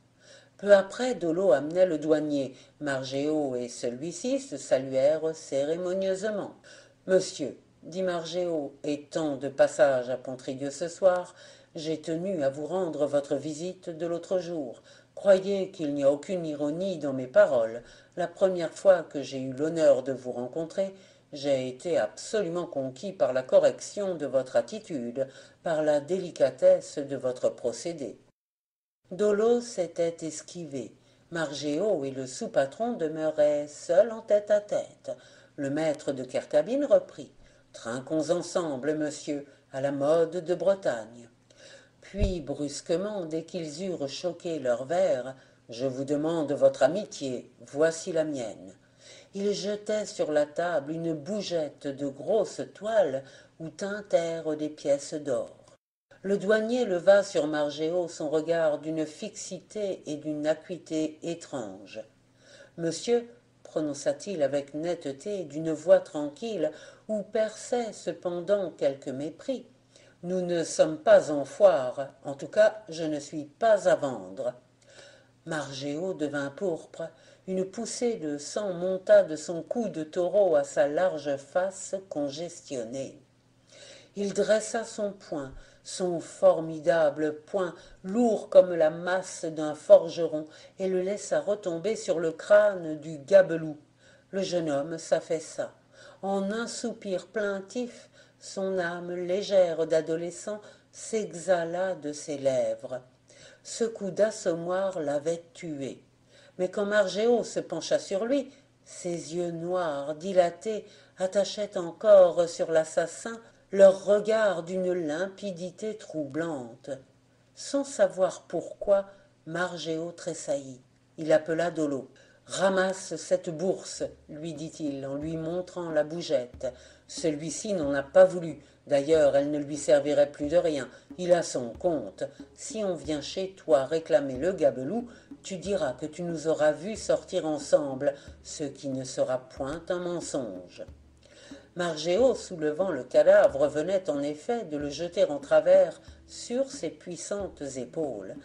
Peu après, Dolo amenait le douanier. Margéo et celui-ci se saluèrent cérémonieusement. « Monsieur, dit Margéo, étant de passage à Pontrieux ce soir, j'ai tenu à vous rendre votre visite de l'autre jour. Croyez qu'il n'y a aucune ironie dans mes paroles. La première fois que j'ai eu l'honneur de vous rencontrer, j'ai été absolument conquis par la correction de votre attitude, par la délicatesse de votre procédé. » Dolo s'était esquivé. Margéo et le sous-patron demeuraient seuls en tête-à-tête. Le maître de Kerkabin reprit. « Trinquons ensemble, monsieur, à la mode de Bretagne. » Puis, brusquement, dès qu'ils eurent choqué leurs verres, « Je vous demande votre amitié, voici la mienne. » Il jetait sur la table une bougette de grosse toile où tintèrent des pièces d'or. Le douanier leva sur Margéo son regard d'une fixité et d'une acuité étranges. « Monsieur, prononça-t-il avec netteté, d'une voix tranquille, où perçait cependant quelque mépris, Nous ne sommes pas en foire, en tout cas je ne suis pas à vendre. » Margéo devint pourpre, une poussée de sang monta de son cou de taureau à sa large face congestionnée. Il dressa son poing, son formidable poing, lourd comme la masse d'un forgeron, et le laissa retomber sur le crâne du gabelou. Le jeune homme s'affaissa. En un soupir plaintif, son âme légère d'adolescent s'exhala de ses lèvres. Ce coup d'assommoir l'avait tué. Mais quand Margéo se pencha sur lui, ses yeux noirs, dilatés, attachaient encore sur l'assassin leur regard d'une limpidité troublante. Sans savoir pourquoi, Margéo tressaillit. Il appela Dolo. « Ramasse cette bourse, lui dit-il en lui montrant la bougette. Celui-ci n'en a pas voulu. D'ailleurs, elle ne lui servirait plus de rien. Il a son compte. Si on vient chez toi réclamer le gabelou, tu diras que tu nous auras vus sortir ensemble, ce qui ne sera point un mensonge. » Margéo, soulevant le cadavre, venait en effet de le jeter en travers sur ses puissantes épaules.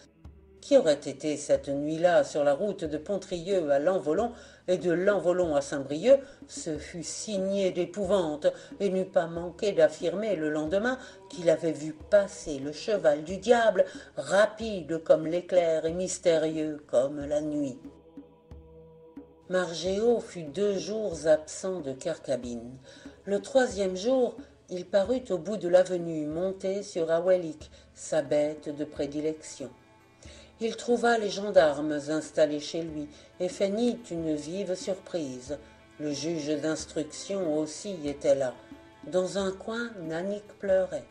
Qui aurait été cette nuit-là sur la route de Pontrieux à Lanvolon et de Lanvolon à Saint-Brieuc, se fut signé d'épouvante et n'eût pas manqué d'affirmer le lendemain qu'il avait vu passer le cheval du diable, rapide comme l'éclair et mystérieux comme la nuit. Margéo fut 2 jours absent de Carcabine. Le 3e jour, il parut au bout de l'avenue, monté sur Awelik, sa bête de prédilection. Il trouva les gendarmes installés chez lui et feignit une vive surprise. Le juge d'instruction aussi était là. Dans un coin, Nanick pleurait.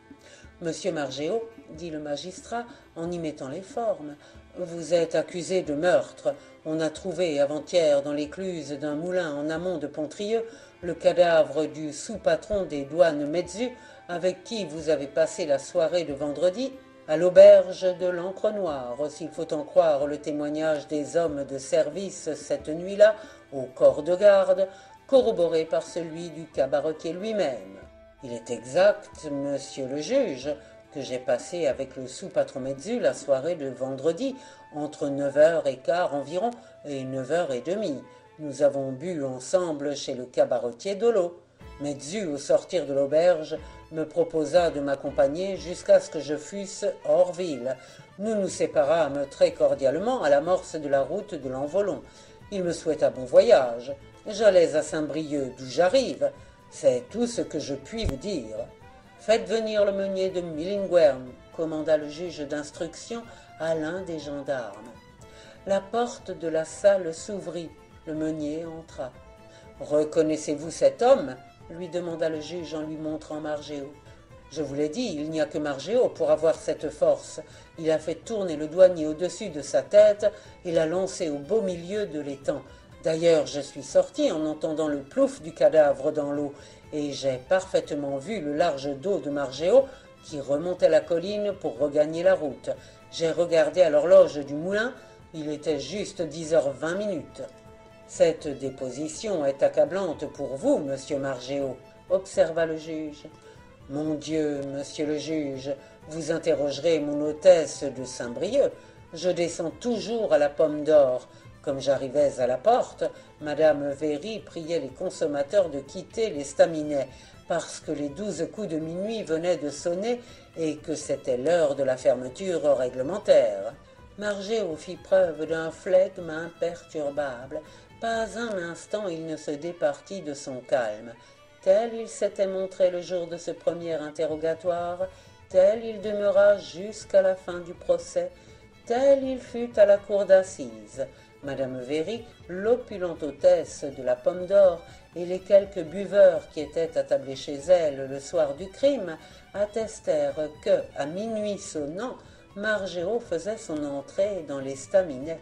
« Monsieur Margéo, dit le magistrat en y mettant les formes, vous êtes accusé de meurtre. On a trouvé avant-hier dans l'écluse d'un moulin en amont de Pontrieux le cadavre du sous-patron des douanes Metzu, avec qui vous avez passé la soirée de vendredi à l'auberge de l'Ancre Noire, s'il faut en croire le témoignage des hommes de service cette nuit-là au corps de garde, corroboré par celui du cabaretier lui-même. Il est exact, monsieur le juge, que j'ai passé avec le sous-patron Metzu la soirée de vendredi, entre 9h15 environ et 9h30. Nous avons bu ensemble chez le cabaretier Dolo. Metzu, au sortir de l'auberge, me proposa de m'accompagner jusqu'à ce que je fusse hors ville. Nous nous séparâmes très cordialement à l'amorce de la route de l'Envolon. Il me souhaita bon voyage. J'allais à Saint-Brieuc, d'où j'arrive. C'est tout ce que je puis vous dire. Faites venir le meunier de Millinguern, commanda le juge d'instruction à l'un des gendarmes. La porte de la salle s'ouvrit. Le meunier entra. « Reconnaissez-vous cet homme ?» lui demanda le juge en lui montrant Margéo. « Je vous l'ai dit, il n'y a que Margéo pour avoir cette force. Il a fait tourner le douanier au-dessus de sa tête et l'a lancé au beau milieu de l'étang. D'ailleurs, je suis sorti en entendant le plouf du cadavre dans l'eau, et j'ai parfaitement vu le large dos de Margéo qui remontait la colline pour regagner la route. J'ai regardé à l'horloge du moulin, il était juste 10h20. Cette déposition est accablante pour vous, monsieur Margéo, observa le juge. Mon Dieu, monsieur le juge, vous interrogerez mon hôtesse de Saint-Brieuc. Je descends toujours à la Pomme d'Or. Comme j'arrivais à la porte, madame Véry priait les consommateurs de quitter l'estaminet, parce que les 12 coups de minuit venaient de sonner et que c'était l'heure de la fermeture réglementaire. Margéo fit preuve d'un flegme imperturbable. Pas un instant il ne se départit de son calme. Tel il s'était montré le jour de ce premier interrogatoire, tel il demeura jusqu'à la fin du procès, tel il fut à la cour d'assises. Madame Véry, l'opulente hôtesse de la Pomme d'Or, et les quelques buveurs qui étaient attablés chez elle le soir du crime, attestèrent que, à minuit sonnant, Margéo faisait son entrée dans l'estaminet.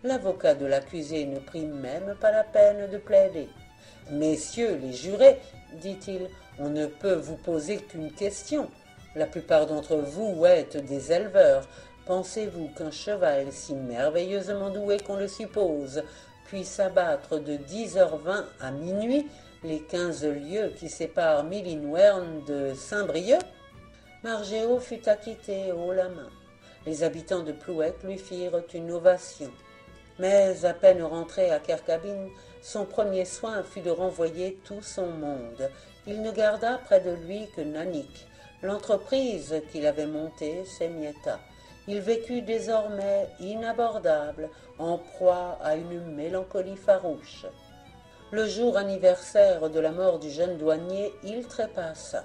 L'avocat de l'accusé ne prit même pas la peine de plaider. « Messieurs les jurés, dit-il, on ne peut vous poser qu'une question. La plupart d'entre vous êtes des éleveurs. Pensez-vous qu'un cheval si merveilleusement doué qu'on le suppose puisse abattre de 10h20 à minuit les 15 lieues qui séparent Millinguern de Saint-Brieuc ? Margéo fut acquitté haut la main. Les habitants de Plouec lui firent une ovation. Mais à peine rentré à Kerkabin, son premier soin fut de renvoyer tout son monde. Il ne garda près de lui que Nanik. L'entreprise qu'il avait montée s'émietta. Il vécut désormais inabordable, en proie à une mélancolie farouche. Le jour anniversaire de la mort du jeune douanier, il trépassa.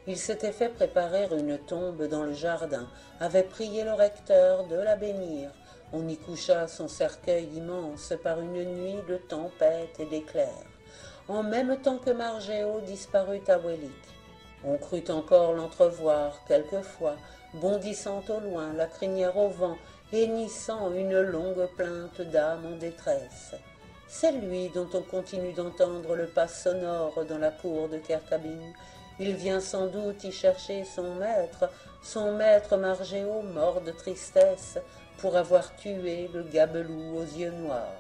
Il s'était fait préparer une tombe dans le jardin, avait prié le recteur de la bénir. On y coucha son cercueil immense par une nuit de tempête et d'éclairs. En même temps que Margéo disparut à Wélic. On crut encore l'entrevoir quelquefois, bondissant au loin, la crinière au vent, hennissant une longue plainte d'âme en détresse. C'est lui dont on continue d'entendre le pas sonore dans la cour de Kerkabin. Il vient sans doute y chercher son maître Margéo, mort de tristesse, pour avoir tué le gabelou aux yeux noirs.